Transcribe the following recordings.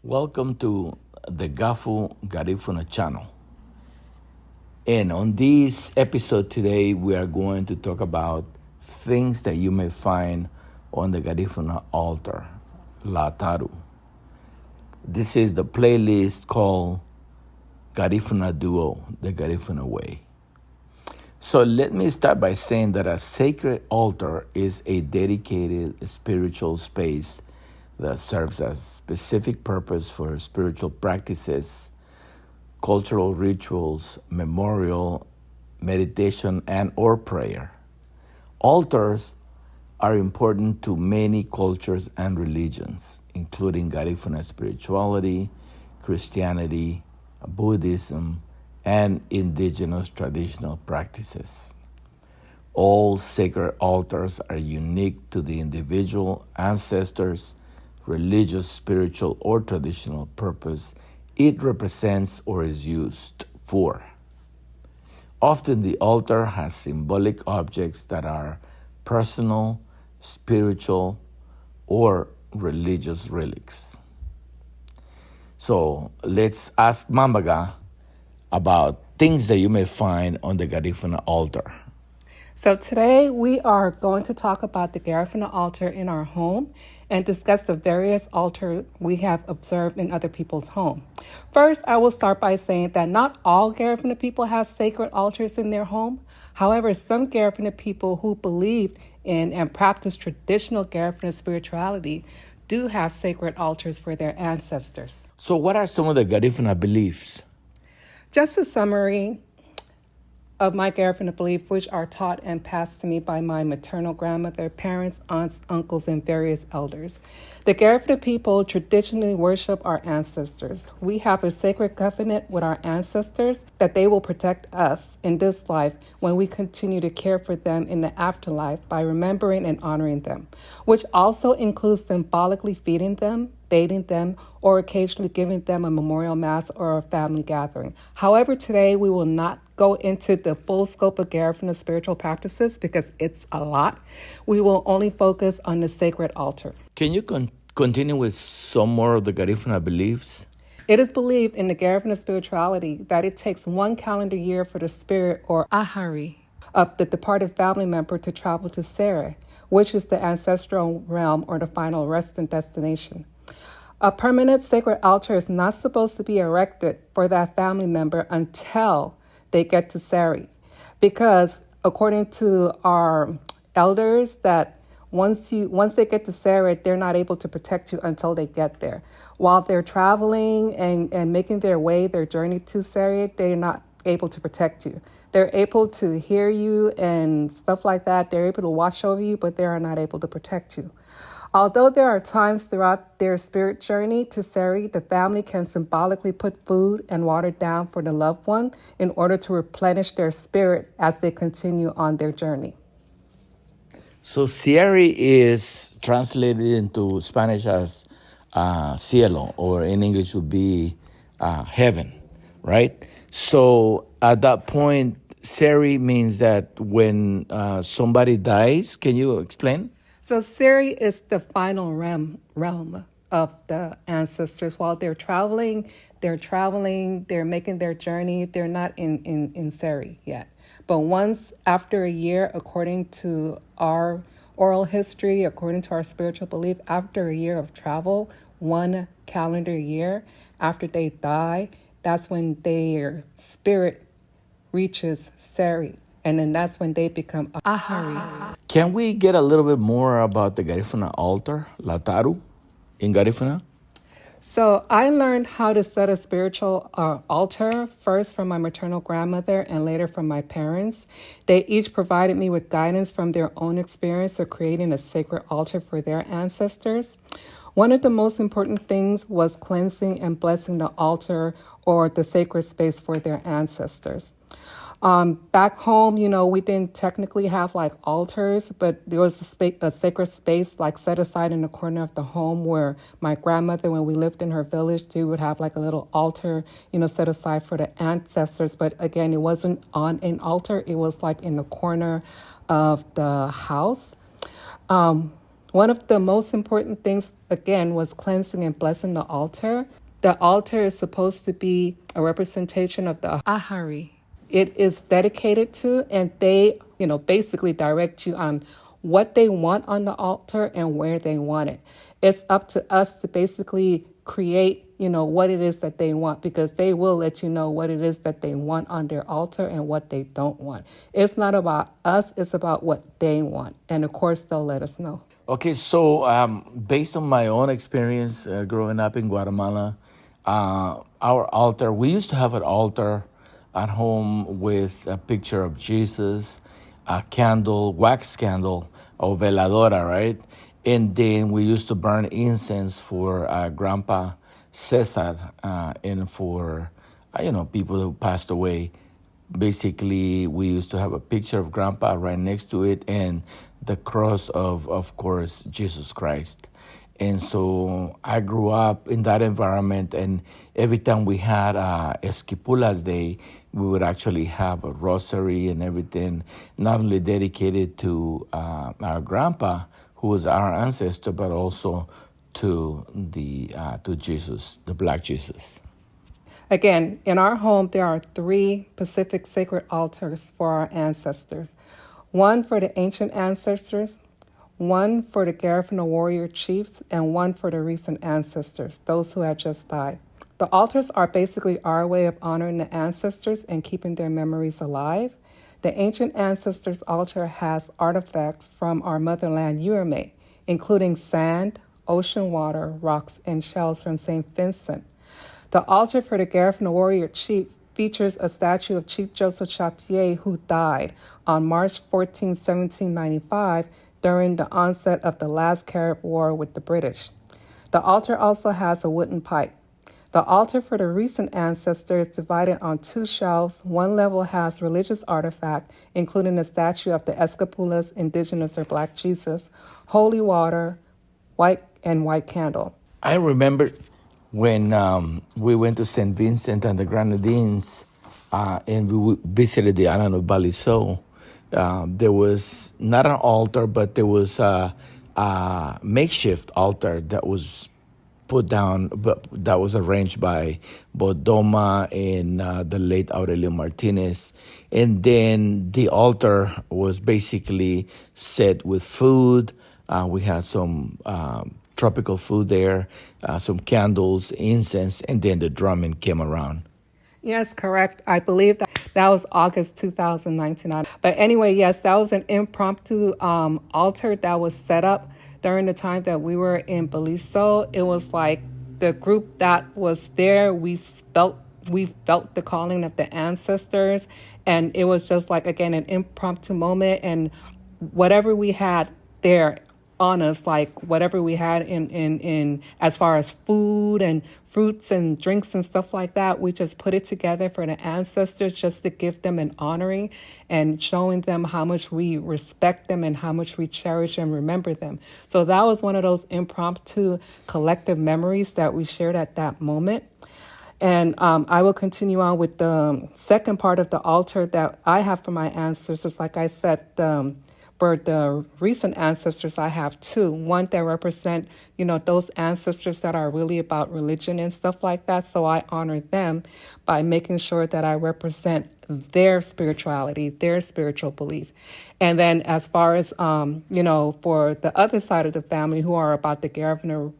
Welcome to the Gahfu Garifuna channel. And on this episode today, we are going to talk about things that you may find on the Garifuna altar, Lataru. This is the playlist called Garifuna Duo, the Garifuna Way. So let me start by saying that a sacred altar is a dedicated spiritual space that serves a specific purpose for spiritual practices, cultural rituals, memorial, meditation, and or prayer. Altars are important to many cultures and religions, including Garifuna spirituality, Christianity, Buddhism, and indigenous traditional practices. All sacred altars are unique to the individual, ancestors, religious, spiritual, or traditional purpose it represents or is used for. Often the altar has symbolic objects that are personal, spiritual, or religious relics. So let's ask Mambaga about things that you may find on the Garifuna altar. So today we are going to talk about the Garifuna altar in our home and discuss the various altars we have observed in other people's home. First, I will start by saying that not all Garifuna people have sacred altars in their home. However, some Garifuna people who believe in and practice traditional Garifuna spirituality do have sacred altars for their ancestors. So what are some of the Garifuna beliefs? Just a summary of my Garifuna beliefs, which are taught and passed to me by my maternal grandmother, parents, aunts, uncles, and various elders. The Garifuna people traditionally worship our ancestors. We have a sacred covenant with our ancestors that they will protect us in this life when we continue to care for them in the afterlife by remembering and honoring them, which also includes symbolically feeding them, bathing them, or occasionally giving them a memorial mass or a family gathering. However, today we will not go into the full scope of Garifuna spiritual practices because it's a lot. We will only focus on the sacred altar. Can you continue with some more of the Garifuna beliefs? It is believed in the Garifuna spirituality that it takes 1 calendar year for the spirit or ahari of the departed family member to travel to Sere, which is the ancestral realm or the final resting destination. A permanent sacred altar is not supposed to be erected for that family member until they get to Sari, because according to our elders, that once they get to Sari, they're not able to protect you until they get there. While they're traveling and making their way, their journey to Sari, they're not able to protect you. They're able to hear you and stuff like that. They're able to watch over you, but they are not able to protect you. Although there are times throughout their spirit journey to Sari, the family can symbolically put food and water down for the loved one in order to replenish their spirit as they continue on their journey. So Siri is translated into Spanish as cielo, or in English would be heaven, right? So at that point, Siri means that when somebody dies. Can you explain? So Siri is the final realm of the ancestors. While they're traveling, they're making their journey. They're not in Siri yet. But once after a year, according to our oral history, according to our spiritual belief, after a year of travel, 1 calendar year after they die, that's when their spirit reaches Siri. And then that's when they become ahari. Can we get a little bit more about the Garifuna altar, Lataru, in Garifuna? So I learned how to set a spiritual altar first from my maternal grandmother and later from my parents. They each provided me with guidance from their own experience of creating a sacred altar for their ancestors. One of the most important things was cleansing and blessing the altar or the sacred space for their ancestors. Back home, we didn't technically have like altars, but there was a sacred space like set aside in the corner of the home where my grandmother, when we lived in her village, she would have like a little altar, set aside for the ancestors. But again, it wasn't on an altar. It was like in the corner of the house. One of the most important things, again, was cleansing and blessing the altar. The altar is supposed to be a representation of the Ahari. It is dedicated to, and they, basically direct you on what they want on the altar and where they want it. It's up to us to basically create, what it is that they want, because they will let you know what it is that they want on their altar and what they don't want. It's not about us, it's about what they want. And of course, they'll let us know. Okay, so based on my own experience growing up in Guatemala, our altar, we used to have an altar at home with a picture of Jesus, a candle, wax candle, or veladora, right? And then we used to burn incense for Grandpa Cesar and for, people who passed away. Basically, we used to have a picture of Grandpa right next to it and the cross of course, Jesus Christ. And so I grew up in that environment, and every time we had Esquipulas Day, we would actually have a rosary and everything, not only dedicated to our grandpa, who was our ancestor, but also to to Jesus, the Black Jesus. Again, in our home, there are 3 Pacific sacred altars for our ancestors. One for the ancient ancestors, one for the Garifuna warrior chiefs, and one for the recent ancestors, those who have just died. The altars are basically our way of honoring the ancestors and keeping their memories alive. The ancient ancestors altar has artifacts from our motherland, Urame, including sand, ocean water, rocks, and shells from St. Vincent. The altar for the Garifuna warrior chief features a statue of Chief Joseph Chartier, who died on March 14, 1795, during the onset of the last Carib War with the British. The altar also has a wooden pipe. The altar for the recent ancestor is divided on 2 shelves. One level has religious artifact, including a statue of the Esquipulas, indigenous or Black Jesus, holy water, white candle. I remember when we went to St. Vincent and the Grenadines and we visited the island of Baliso. There was not an altar, but there was a makeshift altar that was put down, but that was arranged by Bodoma and the late Aurelio Martinez. And then the altar was basically set with food. We had some tropical food there, some candles, incense, and then the drumming came around. Yes, correct. I believe that was August 2019. But anyway, yes, that was an impromptu altar that was set up during the time that we were in Belize. It was like the group that was there, we felt the calling of the ancestors. And it was just like, again, an impromptu moment. And whatever we had there on us, like whatever we had in as far as food and fruits and drinks and stuff like that, we just put it together for the ancestors, just to give them an honoring and showing them how much we respect them and how much we cherish and remember them. So that was one of those impromptu collective memories that we shared at that moment. And I will continue on with the second part of the altar that I have for my ancestors. Like I said, for the recent ancestors, I have 2. One that represent, those ancestors that are really about religion and stuff like that. So I honor them by making sure that I represent their spirituality, their spiritual belief. And then as far as, for the other side of the family who are about the Garifuna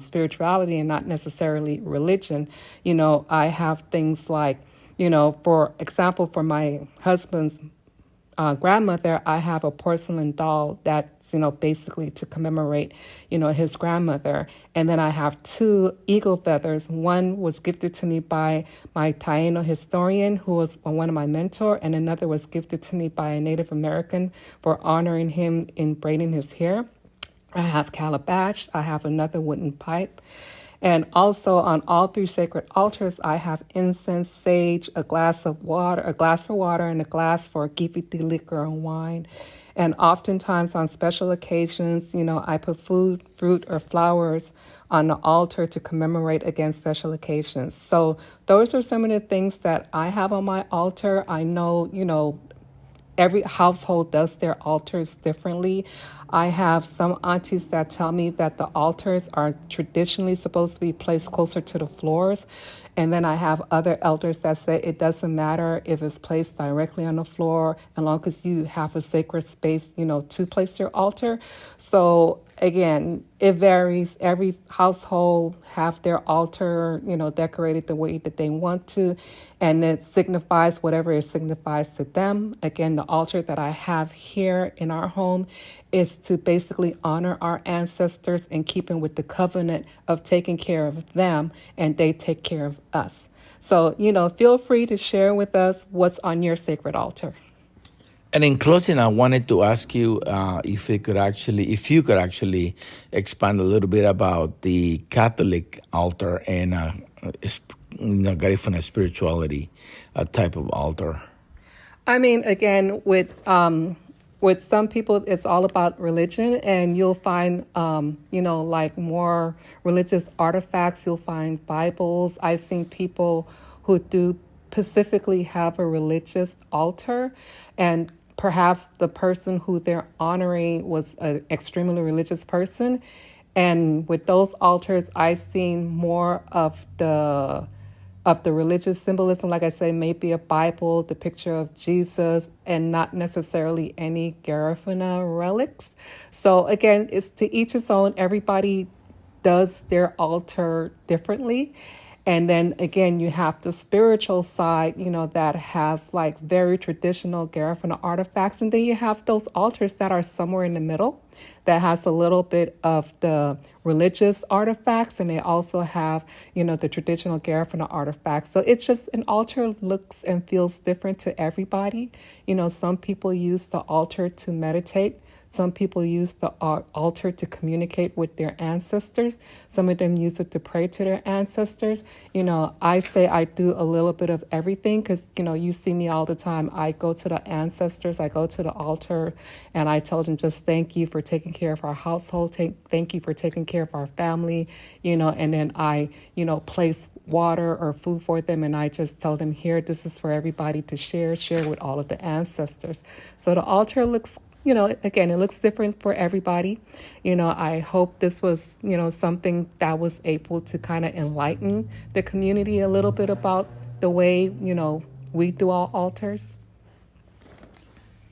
spirituality and not necessarily religion, I have things like, for example, for my husband's grandmother, I have a porcelain doll that's, basically to commemorate, his grandmother. And then I have 2 eagle feathers. One was gifted to me by my Taino historian, who was one of my mentor, and another was gifted to me by a Native American for honoring him in braiding his hair. I have calabash. I have another wooden pipe. And also on all 3 sacred altars, I have incense, sage, a glass for water, and a glass for gifiti liquor and wine. And oftentimes on special occasions, I put food, fruit, or flowers on the altar to commemorate against special occasions. So those are some of the things that I have on my altar. I know, every household does their altars differently. I have some aunties that tell me that the altars are traditionally supposed to be placed closer to the floors. And then I have other elders that say it doesn't matter if it's placed directly on the floor, as long as you have a sacred space, to place your altar. So again, it varies. Every household have their altar, decorated the way that they want to, and it signifies whatever it signifies to them. Again, the altar that I have here in our home is to basically honor our ancestors and keeping with the covenant of taking care of them, and they take care of us. So, feel free to share with us what's on your sacred altar. And in closing, I wanted to ask you if you could actually expand a little bit about the Catholic altar and Garifuna spirituality type of altar. I mean, again, with some people, it's all about religion, and you'll find, like more religious artifacts. You'll find Bibles. I've seen people who do specifically have a religious altar, and perhaps the person who they're honoring was an extremely religious person. And with those altars, I've seen more of the religious symbolism. Like I say, maybe a Bible, the picture of Jesus, and not necessarily any Garifuna relics. So again, it's to each his own. Everybody does their altar differently. And then again, you have the spiritual side, that has like very traditional Garifuna artifacts. And then you have those altars that are somewhere in the middle that has a little bit of the religious artifacts. And they also have, the traditional Garifuna artifacts. So it's just an altar looks and feels different to everybody. Some people use the altar to meditate. Some people use the altar to communicate with their ancestors. Some of them use it to pray to their ancestors. I say I do a little bit of everything because, you see me all the time. I go to the ancestors, I go to the altar, and I tell them just thank you for taking care of our household. Thank you for taking care of our family, and then I, place water or food for them, and I just tell them here, this is for everybody to share with all of the ancestors. So the altar looks again, it looks different for everybody. I hope this was, something that was able to kind of enlighten the community a little bit about the way, we do our altars.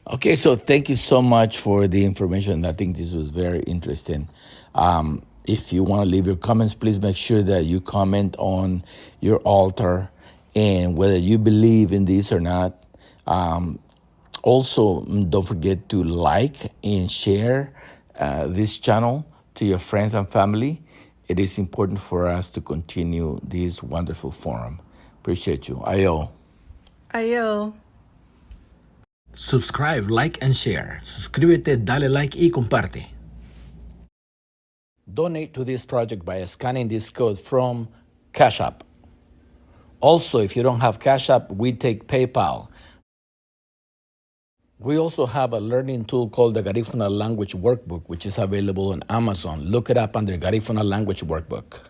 Okay, so thank you so much for the information. I think this was very interesting. If you want to leave your comments, please make sure that you comment on your altar and whether you believe in this or not. Also, don't forget to like and share this channel to your friends and family. It is important for us to continue this wonderful forum. Appreciate you. Ayo. Ayo. Subscribe, like, and share. Suscríbete, dale like y comparte. Donate to this project by scanning this code from Cash App. Also, if you don't have Cash App, we take PayPal. We also have a learning tool called the Garifuna Language Workbook, which is available on Amazon. Look it up under Garifuna Language Workbook.